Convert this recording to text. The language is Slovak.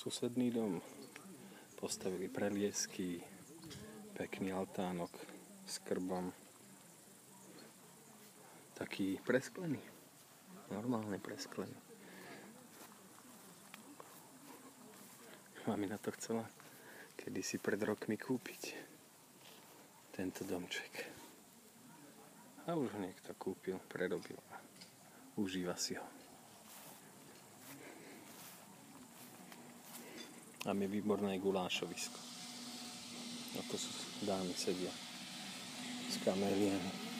Susedný dom postavili preliesky, pekný altánok s krbom, taký presklený, normálne presklený. Mamina to chcela kedysi pred rokmi kúpiť, tento domček. A už ho niekto kúpil, prerobil a užíva si ho. Tam je výborné gulášovisko. A to sú dámy sedia s kameliami.